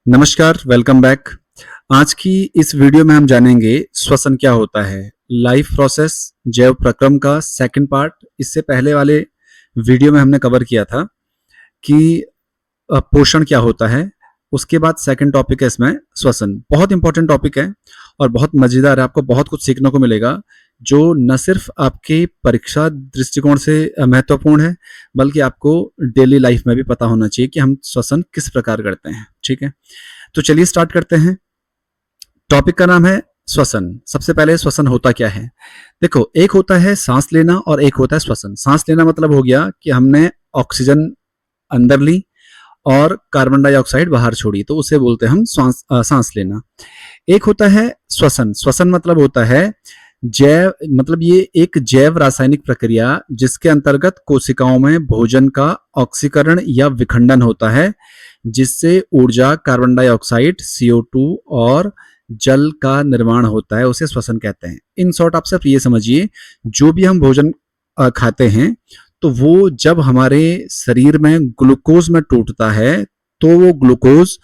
नमस्कार, welcome back. आज की इस वीडियो में हम जानेंगे श्वसन क्या होता है। लाइफ प्रोसेस जैव प्रक्रम का सेकंड पार्ट। इससे पहले वाले वीडियो में हमने कवर किया था कि पोषण क्या होता है। उसके बाद सेकंड टॉपिक है इसमें श्वसन। बहुत इंपॉर्टेंट टॉपिक है और बहुत मजेदार है। आपको बहुत कुछ सीखने को मिलेगा जो न सिर्फ आपके परीक्षा दृष्टिकोण से महत्वपूर्ण है, बल्कि आपको डेली लाइफ में भी पता होना चाहिए कि हम श्वसन किस प्रकार करते हैं। ठीक है, तो चलिए स्टार्ट करते हैं। टॉपिक का नाम है श्वसन। सबसे पहले श्वसन होता क्या है। देखो, एक होता है सांस लेना और एक होता है श्वसन। सांस लेना मतलब हो गया कि हमने ऑक्सीजन अंदर ली और कार्बन डाइऑक्साइड बाहर छोड़ी, तो उसे बोलते हैं हम सांस लेना। एक होता है श्वसन। श्वसन मतलब होता है जैव, मतलब ये एक जैव रासायनिक प्रक्रिया जिसके अंतर्गत कोशिकाओं में भोजन का ऑक्सीकरण या विखंडन होता है, जिससे ऊर्जा, कार्बन डाइऑक्साइड, CO2 और जल का निर्माण होता है। उसे श्वसन कहते हैं। इन शॉर्ट आप सिर्फ ये समझिए, जो भी हम भोजन खाते हैं तो वो जब हमारे शरीर में ग्लूकोज में टूटता है तो वो ग्लूकोज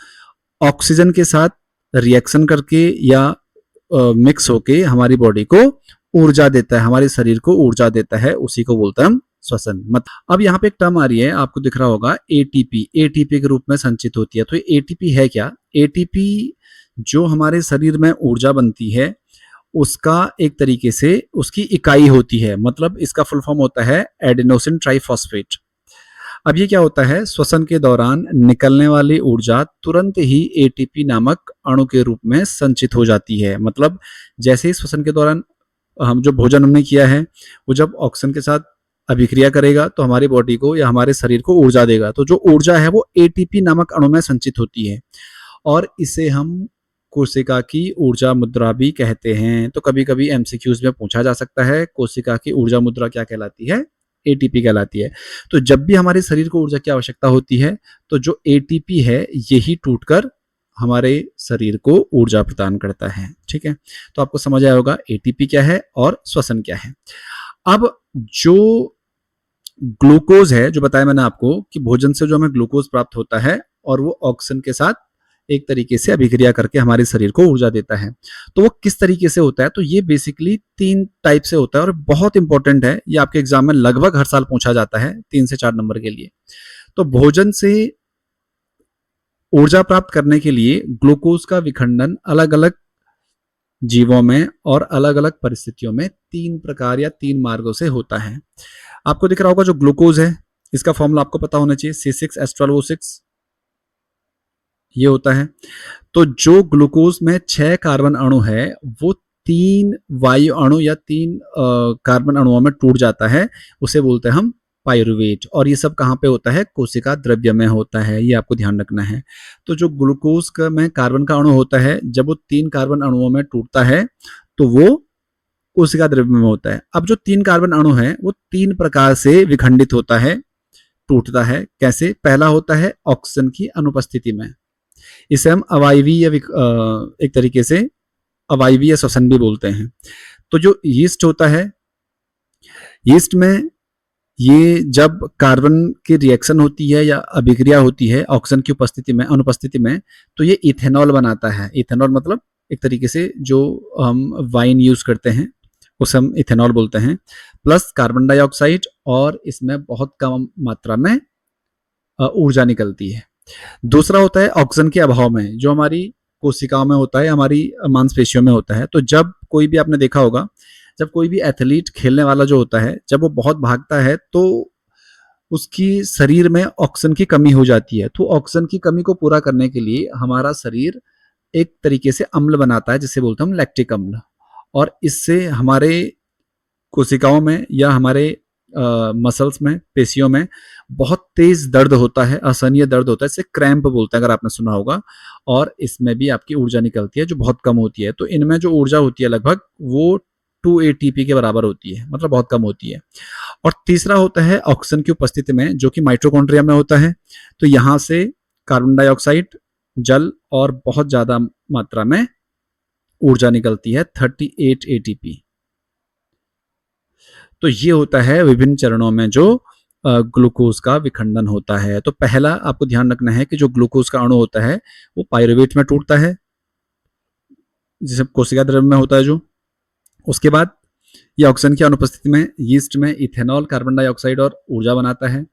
ऑक्सीजन के साथ रिएक्शन करके या मिक्स होके हमारी बॉडी को ऊर्जा देता है, हमारे शरीर को ऊर्जा देता है। उसी को बोलते हैं हम श्वसन। मत अब यहाँ पे एक टर्म आ रही है, आपको दिख रहा होगा, एटीपी। एटीपी के रूप में संचित होती है। तो एटीपी है क्या? एटीपी जो हमारे शरीर में ऊर्जा बनती है उसका एक तरीके से उसकी इकाई होती है। मतलब इसका फुल फॉर्म होता है एडेनोसिन ट्राइफॉस्फेट। अब ये क्या होता है, श्वसन के दौरान निकलने वाली ऊर्जा तुरंत ही एटीपी नामक अणु के रूप में संचित हो जाती है। मतलब जैसे ही श्वसन के दौरान हम जो भोजन हमने किया है वो जब ऑक्सीजन के साथ अभिक्रिया करेगा तो हमारी बॉडी को या हमारे शरीर को ऊर्जा देगा। तो जो ऊर्जा है वो एटीपी नामक अणु में संचित होती है और इसे हम कोशिका की ऊर्जा मुद्रा भी कहते हैं। तो कभी कभी एमसीक्यूज में पूछा जा सकता है, कोशिका की ऊर्जा मुद्रा क्या कहलाती है? एटीपी कहलाती है। तो जब भी हमारे शरीर को ऊर्जा की आवश्यकता होती है तो जो एटीपी है यही टूटकर हमारे शरीर को ऊर्जा प्रदान करता है। ठीक है, तो आपको समझ आया होगा एटीपी क्या है और श्वसन क्या है। अब जो ग्लूकोज है, जो बताया मैंने आपको कि भोजन से जो हमें ग्लूकोज प्राप्त होता है और वो ऑक्सीजन के साथ एक तरीके से अभिक्रिया करके हमारे शरीर को ऊर्जा देता है। तो वो किस तरीके से होता है? तो ये बेसिकली 3 टाइप से होता है और बहुत इंपॉर्टेंट है। ये आपके एग्जाम में लगभग हर साल पूछा जाता है 3 से 4 नंबर के लिए। तो भोजन से ऊर्जा प्राप्त करने के लिए ग्लूकोज का विखंडन अलग अलग जीवों में और अलग अलग परिस्थितियों में 3 प्रकार या 3 मार्गों से होता है। आपको दिख रहा होगा जो ग्लूकोज है, इसका फॉर्मूला आपको पता होना चाहिए, C6H12O6 ये होता है। तो जो ग्लूकोज में 6 कार्बन अणु है वो 3 वायु अणु या 3 कार्बन अणुओं में टूट जाता है। उसे बोलते हैं हम पायरुवेट। और ये सब कहाँ पे होता है? कोशिका द्रव्य में होता है। ये आपको ध्यान रखना है। तो जो ग्लूकोज का में कार्बन का अणु होता है, जब वो 3 कार्बन अणुओं में टूटता है तो वो कोशिका द्रव्य में होता है। अब जो 3 कार्बन अणु है वो 3 प्रकार से विखंडित होता है, टूटता है। कैसे? पहला होता है ऑक्सीजन की अनुपस्थिति में। इसे हम अवायवीय या एक तरीके से अवायवीय श्वसन भी बोलते हैं। तो जो यीस्ट होता है, यीस्ट में ये जब कार्बन की रिएक्शन होती है या अभिक्रिया होती है ऑक्सीजन की उपस्थिति में, अनुपस्थिति में, तो ये इथेनॉल बनाता है। इथेनॉल मतलब एक तरीके से जो हम वाइन यूज करते हैं उसे हम इथेनॉल बोलते हैं। प्लस कार्बन डाइऑक्साइड, और इसमें बहुत कम मात्रा में ऊर्जा निकलती है। दूसरा होता है ऑक्सीजन के अभाव में, जो हमारी कोशिकाओं में होता है, हमारी मांसपेशियों में होता है। तो जब कोई भी, आपने देखा होगा, जब कोई भी एथलीट खेलने वाला जो होता है, जब वो बहुत भागता है तो उसकी शरीर में ऑक्सीजन की कमी हो जाती है। तो ऑक्सीजन की कमी को पूरा करने के लिए हमारा शरीर एक तरीके से अम्ल बनाता है जिसे बोलते हैं हम लैक्टिक अम्ल। और इससे हमारे कोशिकाओं में या हमारे मसल्स में, पेशियों में बहुत तेज दर्द होता है, असहनीय दर्द होता है। इसे क्रैम्प बोलते हैं, अगर आपने सुना होगा। और इसमें भी आपकी ऊर्जा निकलती है जो बहुत कम होती है। तो इनमें जो ऊर्जा होती है लगभग वो 2 ATP के बराबर होती है, मतलब बहुत कम होती है। और तीसरा होता है ऑक्सीजन की उपस्थिति में, जो कि माइटोकॉन्ड्रिया में होता है। तो यहां से कार्बन डाइऑक्साइड, जल और बहुत ज्यादा मात्रा में ऊर्जा निकलती है, 38 ATP। तो ये होता है विभिन्न चरणों में जो ग्लूकोज का विखंडन होता है। तो पहला आपको ध्यान रखना है कि जो ग्लूकोज का अणु होता है वो पाइरुवेट में टूटता है, जिसे कोशिका द्रव्य में होता है जो। उसके बाद ये ऑक्सीजन की अनुपस्थिति में यीस्ट में इथेनॉल, कार्बन डाइऑक्साइड और ऊर्जा बनाता है।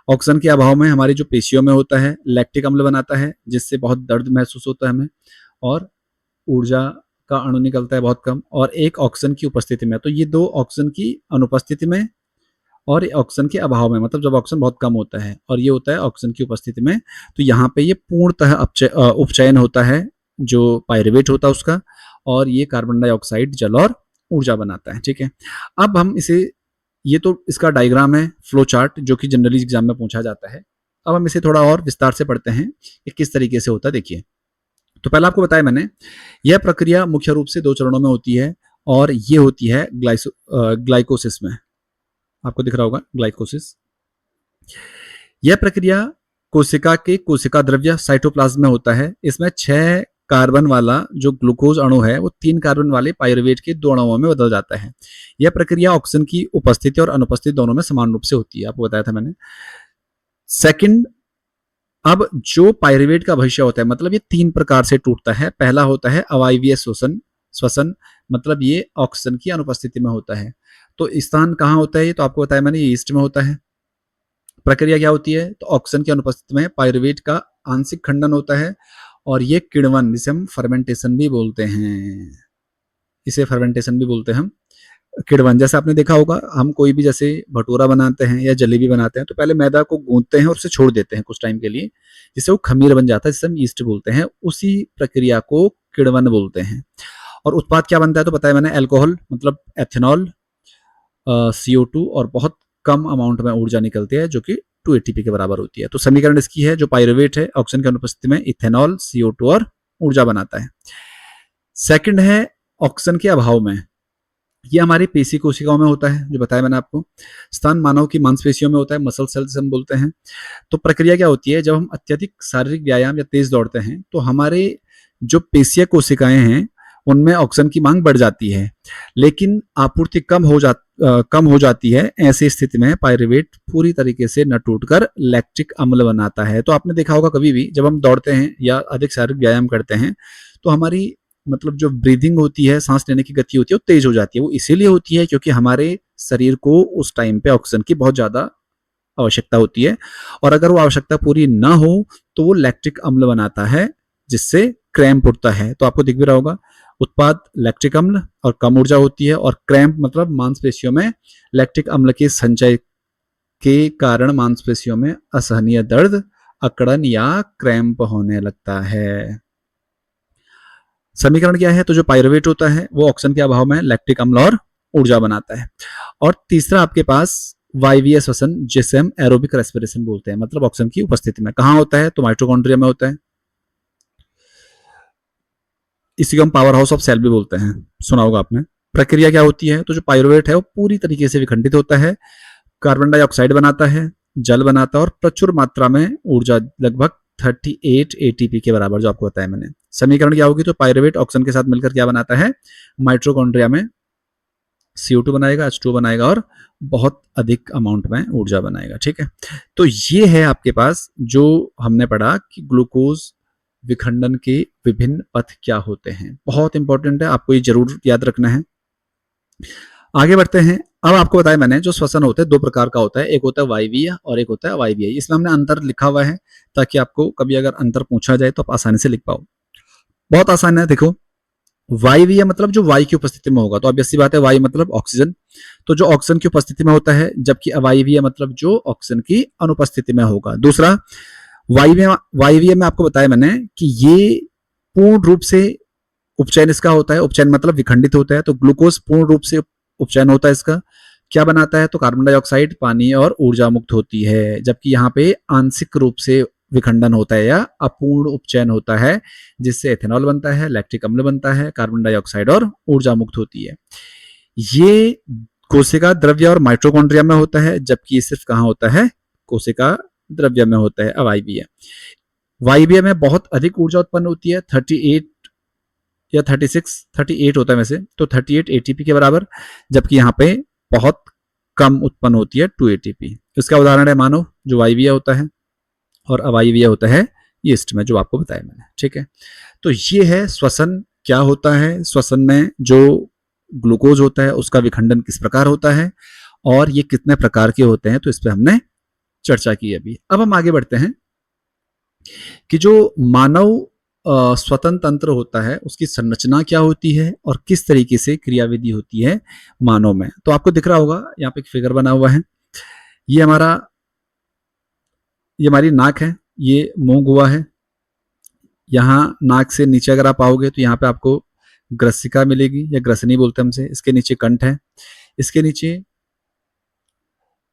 ऑक्सीजन के अभाव में हमारी जो पेशियों में होता है लैक्टिक अम्ल बनाता है, जिससे बहुत दर्द महसूस होता है हमें, और ऊर्जा का अणु निकलता है बहुत कम। और एक ऑक्सीजन की उपस्थिति में, तो ये दो ऑक्सीजन की अनुपस्थिति में और ऑक्सीजन के अभाव में, मतलब जब ऑक्सीजन बहुत कम होता है, और ये होता है ऑक्सीजन की उपस्थिति में, तो यहाँ पे ये पूर्णतः उपचयन होता है जो पाइरुवेट होता है उसका, और ये कार्बन डाइऑक्साइड, जल और ऊर्जा बनाता है। ठीक है, अब हम इसे, ये तो इसका डायग्राम है, फ्लो चार्ट, जो कि जनरली एग्जाम में पूछा जाता है। अब हम इसे थोड़ा और विस्तार से पढ़ते हैं कि किस तरीके से होता है। देखिए, तो पहले आपको बताया मैंने, यह प्रक्रिया मुख्य रूप से 2 चरणों में होती है, और ये होती है ग्लाइकोसिस में। आपको दिख रहा होगा ग्लाइकोसिस। यह प्रक्रिया कोशिका के कोशिका द्रव्य साइटोप्लाज्म में होता है। इसमें 6 कार्बन वाला जो ग्लूकोज अणु है वो 3 कार्बन वाले पाइरुवेट के 2 अणुओं में बदल जाता है। यह प्रक्रिया ऑक्सीजन की उपस्थिति और अनुपस्थिति दोनों में समान रूप से होती है, आपको बताया था मैंने। सेकंड, अब जो पाइरुवेट का भविष्य होता है, मतलब ये 3 प्रकार से टूटता है। पहला होता है अवायवीय श्वसन, मतलब ये ऑक्सीजन की अनुपस्थिति में होता है। तो स्थान कहाँ होता है ये तो आपको बताया मैंने, ये ईस्ट में होता है। प्रक्रिया क्या होती है, तो ऑक्सीजन की अनुपस्थिति में पाइरुवेट का आंशिक खंडन होता है, और ये किण्वन, जिसे हम फर्मेंटेशन भी बोलते हैं, इसे फर्मेंटेशन भी बोलते हैं हम, किण्वन। जैसे आपने देखा होगा, हम कोई भी जैसे भटूरा बनाते हैं या जलेबी बनाते हैं तो पहले मैदा को गूंथते हैं और उसे छोड़ देते हैं कुछ टाइम के लिए, जिससे वो खमीर बन जाता है, जिसे हम ईस्ट बोलते हैं। उसी प्रक्रिया को किण्वन बोलते हैं। और उत्पाद क्या बनता है तो बताया मैंने, अल्कोहल, मतलब एथेनॉल, CO2, और बहुत कम अमाउंट में ऊर्जा निकलती है जो कि 2 ATP के बराबर होती है। तो समीकरण इसकी है, जो पाइरुवेट है ऑक्सीजन की अनुपस्थिति में इथेनॉल, CO2 और ऊर्जा बनाता है। सेकंड है ऑक्सीजन के अभाव में, ये हमारी पेशी कोशिकाओं में होता है, जो बताया मैंने आपको। स्थान मानव की मांसपेशियों में होता है, मसल सेल्स हम बोलते हैं। तो प्रक्रिया क्या होती है, जब हम अत्यधिक शारीरिक व्यायाम या तेज दौड़ते हैं तो हमारे जो पेशीय कोशिकाएं हैं उनमें ऑक्सीजन की मांग बढ़ जाती है, लेकिन आपूर्ति कम हो जाती है। ऐसी स्थिति में पाइरुवेट पूरी तरीके से न टूटकर लैक्टिक अम्ल बनाता है। तो आपने देखा होगा, कभी भी जब हम दौड़ते हैं या अधिक शारीरिक व्यायाम करते हैं तो हमारी, मतलब जो ब्रीदिंग होती है, सांस लेने की गति होती है, वो तेज हो जाती है। वो इसीलिए होती है क्योंकि हमारे शरीर को उस टाइम पे ऑक्सीजन की बहुत ज्यादा आवश्यकता होती है, और अगर वो आवश्यकता पूरी ना हो तो वो लैक्टिक अम्ल बनाता है, जिससे क्रैम्प उठता है। तो आपको दिख भी रहा होगा, उत्पाद लैक्टिक अम्ल और कम ऊर्जा होती है, और क्रैम्प मतलब मांसपेशियों में लैक्टिक अम्ल के संचय के कारण मांसपेशियों में असहनीय दर्द, अकड़न या क्रैम्प होने लगता है। समीकरण क्या है, तो जो पाइरुवेट होता है वो ऑक्सीजन के अभाव में लैक्टिक अम्ल और ऊर्जा बनाता है। और तीसरा आपके पास वायवीय श्वसन, जिसे हम एरोबिक रेस्पिरेशन बोलते हैं, मतलब ऑक्सीजन की उपस्थिति में। कहाँ होता है, तो माइटोकॉन्ड्रिया में होता है। इसी को हम पावर हाउस ऑफ सेल भी बोलते हैं, सुना होगा आपने। प्रक्रिया क्या होती है, तो जो पाइरुवेट है वो पूरी तरीके से विखंडित होता है, कार्बन डाइऑक्साइड बनाता है, जल बनाता है, और प्रचुर मात्रा में ऊर्जा, लगभग 38 ATP के बराबर, जो आपको बताया मैंने। समीकरण क्या होगी, तो पाइरुवेट ऑक्सीजन के साथ मिलकर क्या बनाता है, माइटोकॉन्ड्रिया में CO2 बनाएगा, H2 बनाएगा, और बहुत अधिक अमाउंट में ऊर्जा बनाएगा। ठीक है, तो ये है आपके पास जो हमने पढ़ा कि ग्लूकोज विखंडन के विभिन्न पथ क्या होते हैं। बहुत इंपॉर्टेंट है, आपको ये जरूर याद रखना है। आगे बढ़ते हैं। अब आपको बताया मैंने, जो श्वसन होता है 2 प्रकार का होता है, एक होता है वायवीय और एक होता है अवायवीय। इसमें हमने अंतर लिखा हुआ है ताकि आपको कभी अगर अंतर पूछा जाए तो आप आसानी से लिख पाओ। बहुत आसान है, देखो, वायवीय मतलब जो वायु की उपस्थिति में होगा, तो ऑब्वियस सी बात है, वायु मतलब ऑक्सीजन, तो जो ऑक्सीजन की उपस्थिति में होता है, जबकि अवायवीय मतलब जो ऑक्सीजन की अनुपस्थिति में होगा। दूसरा, वायवीय में आपको बताया मैंने कि ये पूर्ण रूप से उपचयन इसका होता है, उपचयन मतलब विखंडित होता है। तो ग्लूकोज पूर्ण रूप से उपचयन होता है, इसका क्या बनाता है, तो कार्बन डाइऑक्साइड, पानी और ऊर्जा मुक्त होती है। जबकि यहाँ पे आंशिक रूप से विखंडन होता है या अपूर्ण उपचयन होता है, जिससे एथेनॉल बनता है, लैक्टिक अम्ल बनता है, कार्बन डाइऑक्साइड और ऊर्जा मुक्त होती है। ये कोशिका द्रव्य और माइटोकॉन्ड्रिया में होता है, जबकि ये सिर्फ कहाँ होता है, कोशिका द्रव्य में होता है, अवायवीय। वायवीय में बहुत अधिक ऊर्जा उत्पन्न होती है, 38 या 38 होता है वैसे, तो 38 ATP के बराबर, जबकि यहाँ पे बहुत कम उत्पन्न होती है 2 ATP। इसका उदाहरण है मानव, जो वायवीय होता है, और अवायवीय होता है यीस्ट में, जो आपको बताया मैंने। ठीक है, तो ये है श्वसन क्या होता है, श्वसन में जो ग्लूकोज होता है उसका विखंडन किस प्रकार होता है, और ये कितने प्रकार के होते हैं, तो इस पर हमने चर्चा की अभी। अब हम आगे बढ़ते हैं कि जो मानव स्वतन तंत्र होता है उसकी संरचना क्या होती है और किस तरीके से क्रियाविधि होती है मानव में। तो आपको दिख रहा होगा यहाँ पे एक फिगर बना हुआ है, ये हमारी नाक है, ये मुंह हुआ है। यहाँ नाक से नीचे अगर आप आओगे तो यहाँ पे आपको ग्रसिका मिलेगी, या ग्रसनी बोलते हैं हमसे। इसके नीचे कंठ है, इसके नीचे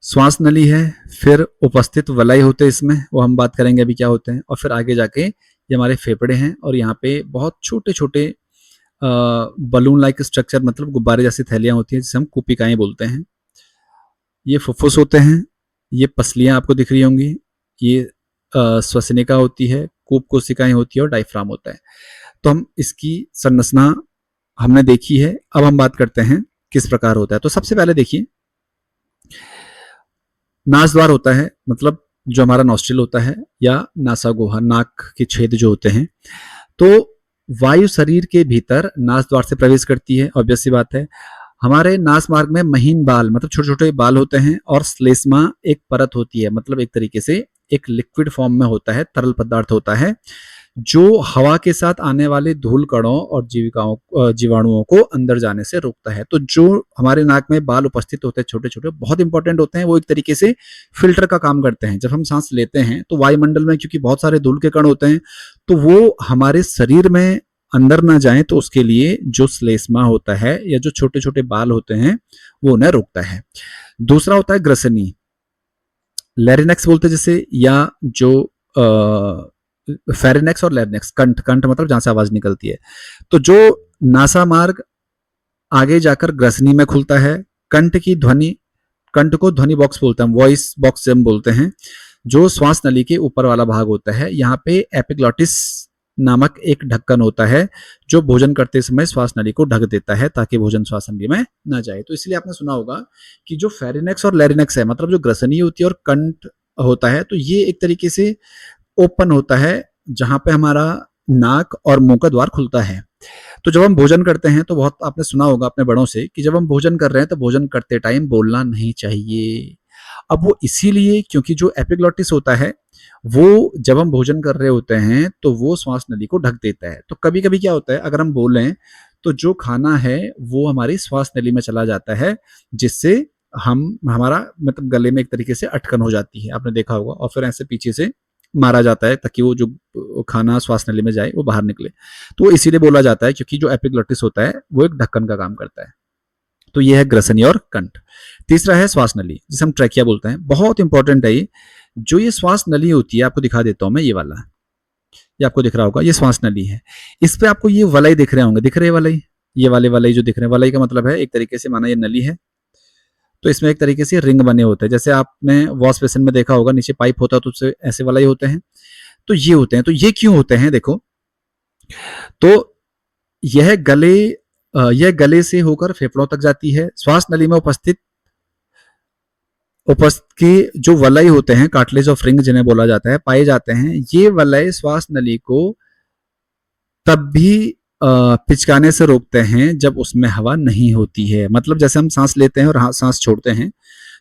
श्वास नली है, फिर उपस्थित वलय होते हैं इसमें, वो हम बात करेंगे अभी क्या होते हैं, और फिर आगे जाके ये हमारे फेफड़े हैं, और यहाँ पे बहुत छोटे छोटे बलून लाइक स्ट्रक्चर, मतलब गुब्बारे जैसी थैलियां होती हैं जिसे हम कुपिकाएं बोलते हैं। ये फुफ्फुस होते हैं, ये पसलियां आपको दिख रही होंगी, ये श्वसनिका होती है, कूप कोशिकाएं होती है, और डायफ्राम होता है। तो हम इसकी संरचना हमने देखी है। अब हम बात करते हैं किस प्रकार होता है। तो सबसे पहले देखिए, नास द्वार होता है, मतलब जो हमारा नॉस्ट्रिल होता है या नासागोहा, नाक के छेद जो होते हैं, तो वायु शरीर के भीतर नास द्वार से प्रवेश करती है, ऑब्वियस सी बात है। हमारे नास मार्ग में महीन बाल, मतलब छोटे छोटे बाल होते हैं, और श्लेष्मा एक परत होती है, मतलब एक तरीके से एक लिक्विड फॉर्म में होता है, तरल पदार्थ होता है, जो हवा के साथ आने वाले धूल कणों और जीवाणुओं को अंदर जाने से रोकता है। तो जो हमारे नाक में बाल उपस्थित होते हैं छोटे छोटे, बहुत इंपॉर्टेंट होते हैं, वो एक तरीके से फिल्टर का काम करते हैं। जब हम सांस लेते हैं तो वायुमंडल में क्योंकि बहुत सारे धूल के कण होते हैं, तो वो हमारे शरीर में अंदर ना जाए, तो उसके लिए जो श्लेष्मा होता है या जो छोटे छोटे बाल होते हैं वो उन्हें रोकता है। दूसरा होता है ग्रसनी, लैरिनेक्स बोलते हैं जैसे, या जो फेरिनेक्स और लैरिनेक्स, कंठ, कंठ मतलब जहां से आवाज निकलती है। तो जो नासा मार्ग आगे जाकर ग्रसनी में खुलता है, कंठ को ध्वनि बॉक्स बोलते हैं, वॉइस बॉक्स हम बोलते हैं, जो श्वास नली के ऊपर वाला भाग होता है। यहाँ पे एपिग्लॉटिस नामक एक ढक्कन होता है जो भोजन करते समय श्वास नली को ढक देता है ताकि भोजन श्वास नली में ना जाए। तो इसलिए आपने सुना होगा कि जो फेरिनेक्स और लैरिनेक्स है, मतलब जो ग्रसनी होती है और कंठ होता है, तो ये एक तरीके से ओपन होता है जहां पे हमारा नाक और मुंह का द्वार खुलता है। तो जब हम भोजन करते हैं तो बहुत आपने सुना होगा अपने बड़ों से कि जब हम भोजन कर रहे हैं तो भोजन करते टाइम बोलना नहीं चाहिए। अब वो इसीलिए क्योंकि जो एपिग्लॉटिस होता है वो जब हम भोजन कर रहे होते हैं तो वो श्वास नली को ढक देता है। तो कभी कभी क्या होता है, अगर हम बोलें तो जो खाना है वो हमारी श्वास नली में चला जाता है, जिससे हमारा मतलब गले में एक तरीके से अटकन हो जाती है, आपने देखा होगा, और फिर ऐसे पीछे से मारा जाता है ताकि वो जो खाना श्वास नली में जाए वो बाहर निकले। तो वो इसीलिए बोला जाता है क्योंकि जो एपिग्लॉटिस होता है वो एक ढक्कन का काम करता है। तो ये है ग्रसनी और कंठ। तीसरा है श्वास नली, जिसे हम ट्रैकिया बोलते हैं, बहुत इंपॉर्टेंट है ये। जो ये श्वास नली होती है, आपको दिखा देता हूं मैं, ये वाला, ये आपको दिख रहा होगा, ये श्वास नली है। इस पे आपको ये वलय दिख रहे होंगे, दिख रहे वलय, ये वाले वलय जो दिख रहे हैं, वलय का मतलब है एक तरीके से माना ये नली है, तो इसमें एक तरीके से रिंग बने होते हैं, जैसे आपने वॉश बेसिन में देखा होगा नीचे पाइप होता है तो उससे ऐसे वलय होते हैं, तो ये होते हैं। तो ये क्यों होते हैं देखो, तो यह गले से होकर फेफड़ों तक जाती है। श्वास नली में उपस्थित के जो वलय होते हैं, कार्टिलेज ऑफ रिंग जिन्हें बोला जाता है, पाए जाते हैं। ये वलय श्वास नली को तब भी पिचकाने से रोकते हैं जब उसमें हवा नहीं होती है। मतलब जैसे हम सांस लेते हैं और सांस छोड़ते हैं,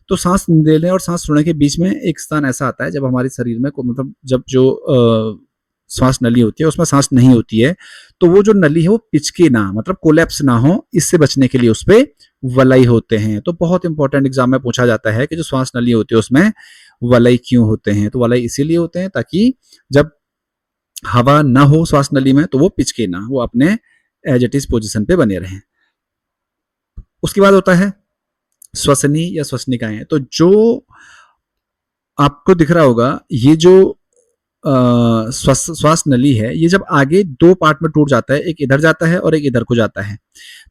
तो सांस लेने और सांस छोड़ने के बीच में एक स्थान ऐसा आता है जब हमारे शरीर में मतलब जब जो श्वास नली होती है उसमें सांस नहीं होती है, तो वो जो नली है वो पिचके ना, मतलब कोलैप्स ना हो, इससे बचने के लिए उस पे वलय होते हैं। तो बहुत इंपॉर्टेंट एग्जाम में पूछा जाता है कि जो श्वास नली होती है उसमें वलय क्यों होते हैं। तो वलय इसीलिए होते हैं ताकि जब हवा ना हो श्वास नली में तो वो पिचके ना, वो अपने एज इट इज पोजिशन पे बने रहें। उसके बाद होता है श्वसनी या श्वसनिकाएं। तो जो आपको दिख रहा होगा, ये जो श्वास नली है, ये जब आगे दो पार्ट में टूट जाता है, एक इधर जाता है और एक इधर को जाता है,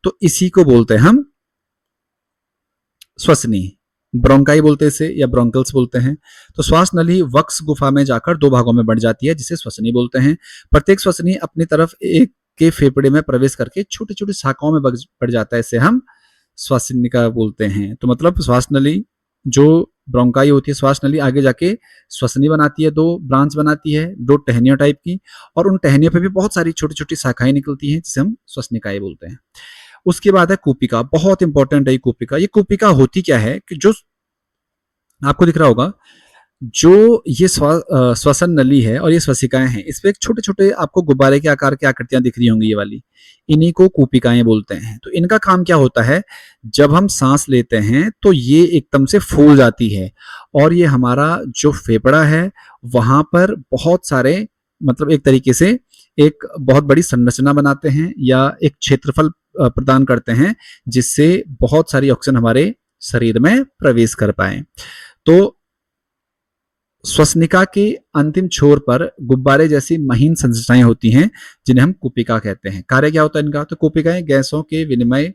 तो इसी को बोलते हैं हम श्वसनी, ब्रोंकाई बोलते हैं इसे, या ब्रोंकल्स बोलते हैं। तो श्वास नली वक्स गुफा में जाकर दो भागों में बढ़ जाती है, जिसे श्वसनी बोलते हैं। प्रत्येक श्वसनी अपनी तरफ एक के फेफड़े में प्रवेश करके छोटी छोटी शाखाओं में बढ़ जाता है, इसे हम श्वसनिका बोलते हैं। तो मतलब श्वास नली, जो ब्रोंकाई होती है श्वास नली, आगे जाके श्वसनी बनाती है, दो ब्रांच बनाती है, दो टहनियों टाइप की, और उन टहनियों पे भी बहुत सारी छोटी छोटी शाखाएं निकलती हैं जिसे हम श्वसनिकाएं बोलते हैं। उसके बाद है कूपिका, बहुत इंपॉर्टेंट है ये कूपिका। ये कूपिका होती क्या है कि जो आपको दिख रहा होगा, जो ये श्वसन नली है और ये श्वसिकाएं हैं, इस पे एक छोटे छोटे आपको गुब्बारे के आकार की आकृतियां दिख रही होंगी, ये वाली, इन्हीं को कूपिकाएं बोलते हैं। तो इनका काम क्या होता है, जब हम सांस लेते हैं तो ये एकदम से फूल जाती है और ये हमारा जो फेफड़ा है वहां पर बहुत सारे, मतलब एक तरीके से एक बहुत बड़ी संरचना बनाते हैं या एक क्षेत्रफल प्रदान करते हैं जिससे बहुत सारी ऑक्सीजन हमारे शरीर में प्रवेश कर पाए। तो श्वसनिका के अंतिम छोर पर गुब्बारे जैसी महीन संरचनाएं होती हैं जिन्हें हम कूपिका कहते हैं। कार्य क्या होता है इनका, तो कूपिकाएं गैसों के विनिमय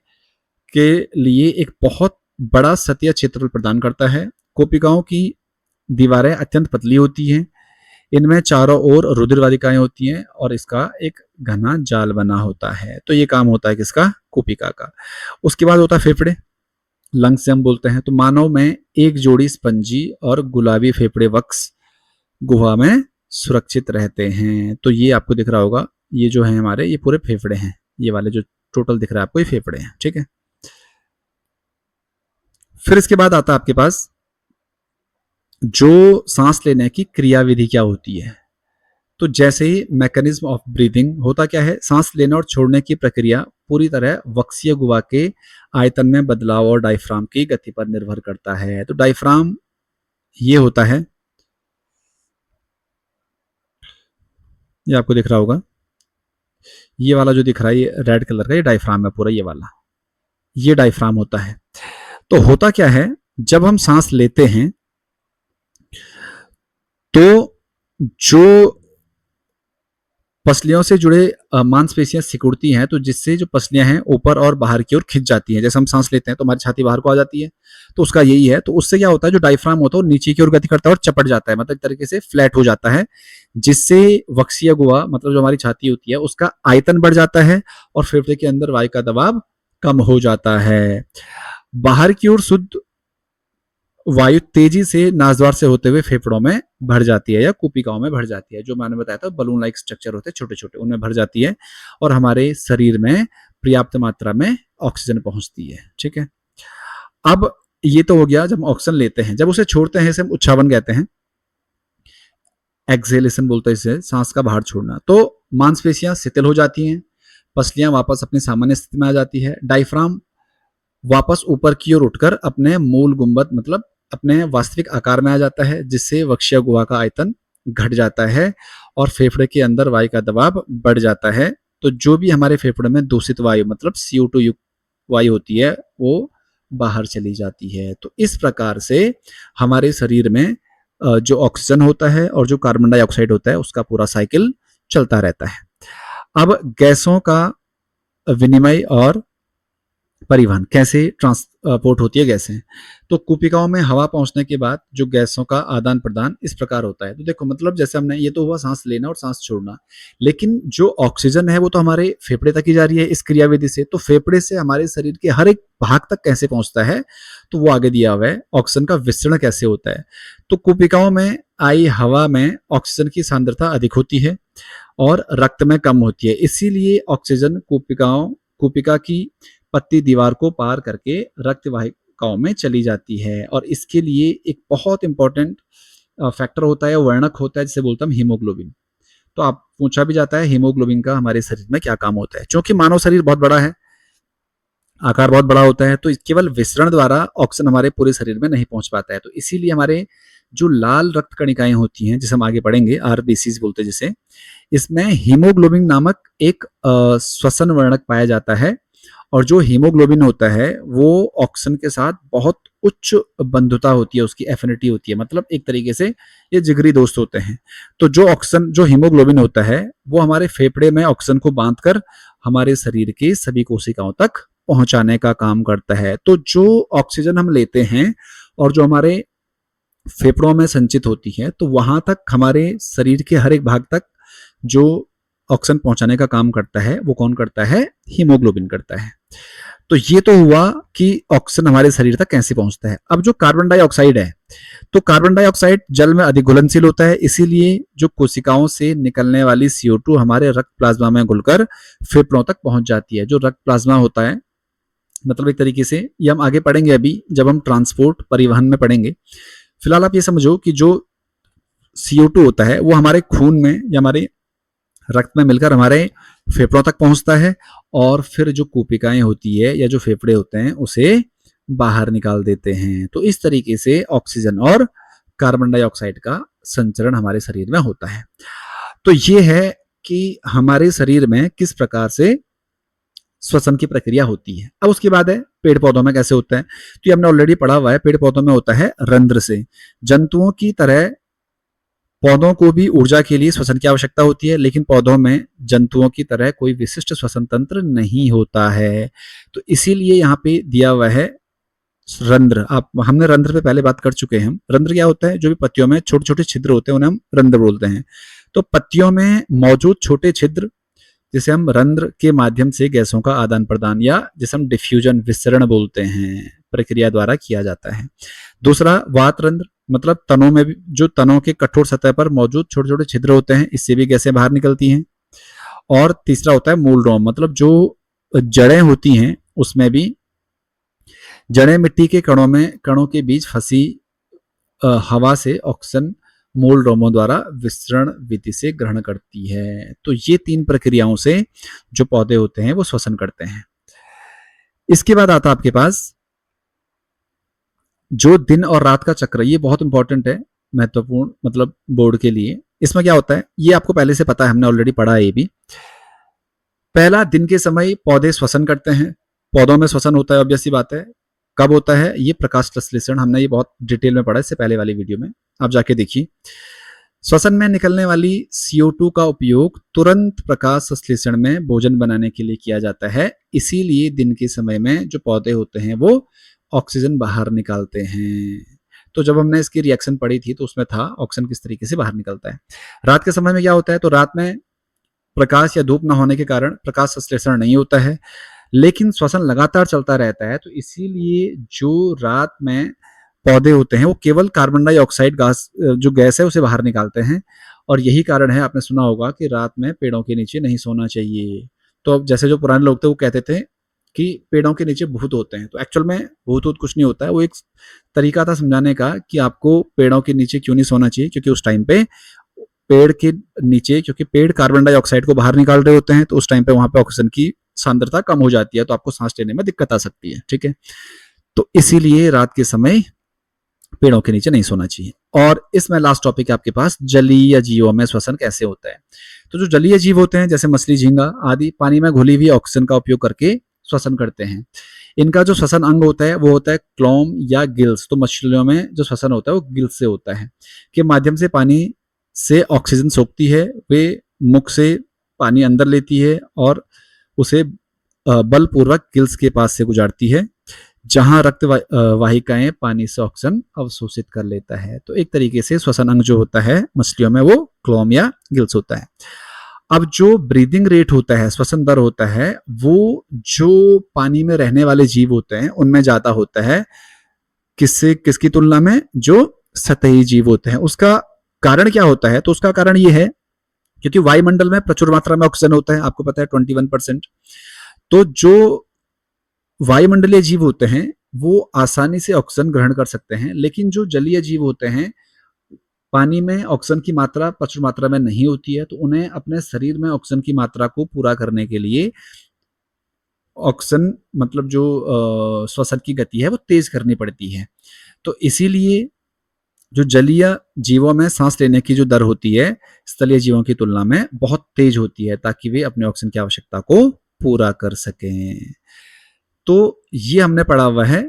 के लिए एक बहुत बड़ा सतह क्षेत्रफल प्रदान करता है। कूपिकाओं की दीवारें अत्यंत पतली होती हैं, इनमें चारों ओर रुधिर वाहिकाएं होती हैं और इसका एक घना जाल बना होता है। तो ये काम होता है किसका, कूपिका का। उसके बाद होता है फेफड़े, लंग्स से हम बोलते हैं। तो मानव में एक जोड़ी स्पंजी और गुलाबी फेफड़े वक्स गुहा में सुरक्षित रहते हैं। तो ये आपको दिख रहा होगा, ये जो है हमारे, ये पूरे फेफड़े हैं, ये वाले जो टोटल दिख रहा है आपको, ये फेफड़े हैं, ठीक है। फिर इसके बाद आता है आपके पास जो सांस लेने की क्रियाविधि क्या होती है। तो जैसे ही मैकेनिज्म ऑफ ब्रीदिंग होता क्या है, सांस लेने और छोड़ने की प्रक्रिया पूरी तरह वक्सीय गुहा के आयतन में बदलाव और डायफ्राम की गति पर निर्भर करता है। तो डायफ्राम ये होता है, ये आपको दिख रहा होगा, ये वाला जो दिख रहा है ये रेड कलर का, ये डायफ्राम है पूरा, ये वाला, ये डायफ्राम होता है। तो होता क्या है, जब हम सांस लेते हैं तो जो पसलियों से जुड़े मांसपेशियां सिकुड़ती हैं, तो जिससे जो पसलियां हैं ऊपर और बाहर की ओर खिंच जाती हैं। जैसे हम सांस लेते हैं तो हमारी छाती बाहर को आ जाती है, तो उसका यही है। तो उससे क्या होता है, जो डायफ्राम होता है वो नीचे की ओर गति करता है और चपट जाता है, मतलब एक तरीके से फ्लैट हो जाता है, जिससे वक्सीय गुहा, मतलब जो हमारी छाती होती है, उसका आयतन बढ़ जाता है और फेफड़े के अंदर वायु का दबाव कम हो जाता है। बाहर की ओर शुद्ध वायु तेजी से नासद्वार से होते हुए फेफड़ों में भर जाती है या कूपिकाओं में भर जाती है, जो मैंने बताया था बलून लाइक स्ट्रक्चर होते हैं छोटे छोटे, उनमें भर जाती है और हमारे शरीर में पर्याप्त मात्रा में ऑक्सीजन पहुंचती है, ठीक है। अब ये तो हो गया जब ऑक्सीजन लेते हैं, जब उसे छोड़ते हैं इसे हम उच्छावन कहते हैं, एक्सहेलेशन बोलते हैं इसे, सांस का बाहर छोड़ना। तो मांसपेशियां शिथिल हो जाती हैं, पसलियां वापस अपनी सामान्य स्थिति में आ जाती है, डायफ्राम वापस ऊपर की ओर उठकर अपने मूल गुंबद, मतलब अपने वास्तविक आकार में आ जाता है, जिससे वक्शीय गुहा का आयतन घट जाता है और फेफड़े के अंदर वायु का दबाव बढ़ जाता है। तो जो भी हमारे फेफड़े में दूषित वायु, मतलब CO2 युक्त वायु होती है, वो बाहर चली जाती है। तो इस प्रकार से हमारे शरीर में जो ऑक्सीजन होता है और जो कार्बन डाइऑक्साइड होता है उसका पूरा साइकिल चलता रहता है। अब गैसों का विनिमय और परिवहन कैसे ट्रांसपोर्ट होती है गैसें, तो कूपिकाओं में हवा पहुंचने के बाद जो गैसों का आदान प्रदान इस प्रकार होता है। तो देखो, मतलब जैसे हमने, ये तो हुआ सांस लेना और सांस छोड़ना, लेकिन जो ऑक्सीजन है वो तो हमारे फेफड़े तक ही जा रही है इस क्रियाविधि से। तो फेफड़े से हमारे शरीर के हर एक भाग तक कैसे पहुंचता है, तो वो आगे दिया हुआ है। ऑक्सीजन का विसरण कैसे होता है, तो कूपिकाओं में आई हवा में ऑक्सीजन की सांद्रता अधिक होती है और रक्त में कम होती है, इसीलिए ऑक्सीजन कूपिका की पत्ती दीवार को पार करके रक्त वाहिकाओं में चली जाती है। और इसके लिए एक बहुत इंपॉर्टेंट फैक्टर होता है, वर्णक होता है, जिसे बोलते हैं हीमोग्लोबिन। तो आप पूछा भी जाता है हीमोग्लोबिन का हमारे शरीर में क्या काम होता है। क्योंकि मानव शरीर बहुत बड़ा है, आकार बहुत बड़ा होता है, तो केवल विसरण द्वारा ऑक्सीजन हमारे पूरे शरीर में नहीं पहुंच पाता है। तो इसीलिए हमारे जो लाल रक्त कणिकाएं होती हैं, जिसे हम आगे पढ़ेंगे, RBCs बोलते हैं जिसे, इसमें हीमोग्लोबिन नामक एक श्वसन वर्णक पाया जाता है। और जो हीमोग्लोबिन होता है वो ऑक्सीजन के साथ बहुत उच्च बंधुता होती है, उसकी एफिनिटी होती है, मतलब एक तरीके से ये जिगरी दोस्त होते हैं। तो जो हीमोग्लोबिन होता है वो हमारे फेफड़े में ऑक्सीजन को बांधकर हमारे शरीर की सभी कोशिकाओं तक पहुंचाने का काम करता है। तो जो ऑक्सीजन हम लेते हैं और जो हमारे फेफड़ों में संचित होती है, तो वहां तक हमारे शरीर के हर एक भाग तक जो ऑक्सीजन पहुंचाने का काम करता है वो कौन करता है, हीमोग्लोबिन करता है। तो ये तो हुआ कि ऑक्सीजन हमारे शरीर तक कैसे पहुंचता है। अब जो कार्बन डाइऑक्साइड है, तो कार्बन डाइऑक्साइड जल में अधिक घुलनशील होता है, इसीलिए जो कोशिकाओं से निकलने वाली CO2 हमारे रक्त प्लाज्मा में घुलकर फेफड़ों तक पहुंच जाती है। जो रक्त प्लाज्मा होता है, मतलब एक तरीके से ये हम आगे पढ़ेंगे अभी जब हम ट्रांसपोर्ट परिवहन में पढ़ेंगे। फिलहाल आप ये समझो कि जो CO2 होता है वो हमारे खून में या हमारे रक्त में मिलकर हमारे फेफड़ों तक पहुंचता है और फिर जो कोशिकाएं होती है या जो फेफड़े होते हैं उसे बाहर निकाल देते हैं। तो इस तरीके से ऑक्सीजन और कार्बन डाइऑक्साइड का संचरण हमारे शरीर में होता है। तो ये है कि हमारे शरीर में किस प्रकार से श्वसन की प्रक्रिया होती है। अब उसके बाद है पेड़ पौधों में कैसे होता है। तो ये हमने ऑलरेडी पढ़ा हुआ है, पेड़ पौधों में होता है रंध्र से। जंतुओं की तरह पौधों को भी ऊर्जा के लिए श्वसन की आवश्यकता होती है, लेकिन पौधों में जंतुओं की तरह कोई विशिष्ट श्वसन तंत्र नहीं होता है। तो इसीलिए यहाँ पे दिया हुआ है रंध्र। आप हमने रंध्र पे पहले बात कर चुके हैं। हम रंध्र क्या होता है, जो भी पत्तियों में छोटे छोटे छिद्र होते हैं उन्हें हम रंध्र बोलते हैं। तो पत्तियों में मौजूद छोटे छिद्र जिसे हम रंध्र के माध्यम से गैसों का आदान प्रदान या जिसे हम डिफ्यूजन विसरण बोलते हैं प्रक्रिया द्वारा किया जाता है। दूसरा वात रंध्र, मतलब तनों में भी जो तनों के कठोर सतह पर मौजूद छोटे छोटे छिद्र होते हैं, इससे भी गैसें बाहर निकलती हैं। और तीसरा होता है मूल रोम, मतलब जो जड़ें होती हैं उसमें भी जड़ें मिट्टी के कणों के बीच फंसी हवा से ऑक्सीजन मूल रोमों द्वारा विसरण विधि से ग्रहण करती है। तो ये तीन प्रक्रियाओं से जो पौधे होते हैं वो श्वसन करते हैं। इसके बाद आता आपके पास जो दिन और रात का चक्र, ये बहुत इंपॉर्टेंट है, महत्वपूर्ण, मतलब बोर्ड के लिए। इसमें क्या होता है ये आपको पहले से पता है, हमने ऑलरेडी पढ़ा है ये भी। पहला, दिन के समय पौधे श्वसन करते हैं। पौधों में श्वसन होता है, ऑब्वियस सी बात है। कब होता है ये? प्रकाश संश्लेषण, हमने ये बहुत डिटेल में पढ़ा इससे पहले वाली वीडियो में, आप जाके देखिए। श्वसन में निकलने वाली CO2 का उपयोग तुरंत प्रकाश संश्लेषण में भोजन बनाने के लिए किया जाता है, इसीलिए दिन के समय में जो पौधे होते हैं वो ऑक्सीजन बाहर निकालते हैं। तो जब हमने इसकी रिएक्शन पढ़ी थी तो उसमें था ऑक्सीजन किस तरीके से बाहर निकलता है। रात के समय में क्या होता है, तो रात में प्रकाश या धूप न होने के कारण प्रकाश संश्लेषण नहीं होता है, लेकिन श्वसन लगातार चलता रहता है। तो इसीलिए जो रात में पौधे होते हैं वो केवल कार्बन डाइऑक्साइड गैस, जो गैस है, उसे बाहर निकालते हैं। और यही कारण है, आपने सुना होगा कि रात में पेड़ों के नीचे नहीं सोना चाहिए। तो अब जैसे जो पुराने लोग थे वो कहते थे कि पेड़ों के नीचे भूत होते हैं, तो एक्चुअल में भूत कुछ नहीं होता है। वो एक तरीका था समझाने का कि आपको पेड़ों के नीचे क्यों नहीं सोना चाहिए, क्योंकि उस टाइम पे पेड़ के नीचे, क्योंकि पेड़ कार्बन डाइऑक्साइड को बाहर निकाल रहे होते हैं, तो उस टाइम पे वहां पे ऑक्सीजन की सांद्रता कम हो जाती है, तो आपको सांस लेने में दिक्कत आ सकती है। ठीक है, तो इसीलिए रात के समय पेड़ों के नीचे नहीं सोना चाहिए। और इसमें लास्ट टॉपिक है आपके पास, जलीय जीवों में श्वसन कैसे होता है। तो जो जलीय जीव होते हैं जैसे मछली, झींगा आदि, पानी में घुली हुई ऑक्सीजन का उपयोग करके श्वसन करते हैं। इनका जो श्वसन अंग होता है वो होता है क्लोम या गिल्स। तो मछलियों में जो श्वसन होता है वो गिल्स से होता है, के माध्यम से पानी से ऑक्सीजन सोखती है। वे मुख से पानी अंदर लेती है और उसे बलपूर्वक गिल्स के पास से गुजारती है, जहां रक्त वाहिकाएं पानी से ऑक्सीजन अवशोषित कर लेता है। तो एक तरीके से श्वसन अंग जो होता है मछलियों में वो क्लोम या गिल्स होता है। अब जो ब्रीदिंग रेट होता है, श्वसन दर होता है, वो जो पानी में रहने वाले जीव होते हैं उनमें ज्यादा होता है। किसकी तुलना में? जो सतही जीव होते हैं। उसका कारण क्या होता है? तो उसका कारण ये है क्योंकि वायुमंडल में प्रचुर मात्रा में ऑक्सीजन होता है, आपको पता है 21%। तो जो वायुमंडलीय जीव होते हैं वो आसानी से ऑक्सीजन ग्रहण कर सकते हैं, लेकिन जो जलीय जीव होते हैं पानी में ऑक्सीजन की मात्रा प्रचुर मात्रा में नहीं होती है, तो उन्हें अपने शरीर में ऑक्सीजन की मात्रा को पूरा करने के लिए ऑक्सीजन, मतलब जो श्वसन की गति है वो तेज करनी पड़ती है। तो इसीलिए जो जलीय जीवों में सांस लेने की जो दर होती है स्थलीय जीवों की तुलना में बहुत तेज होती है, ताकि वे अपने ऑक्सीजन की आवश्यकता को पूरा कर सकें। तो ये हमने पढ़ा हुआ है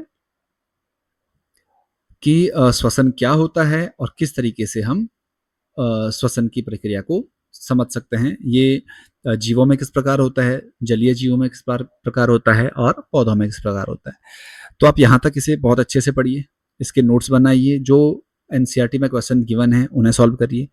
कि श्वसन क्या होता है और किस तरीके से हम श्वसन की प्रक्रिया को समझ सकते हैं। ये जीवों में किस प्रकार होता है, जलीय जीवों में किस प्रकार होता है और पौधों में किस प्रकार होता है। तो आप यहाँ तक इसे बहुत अच्छे से पढ़िए, इसके नोट्स बनाइए, जो NCERT में क्वेश्चन गिवन है उन्हें सॉल्व करिए।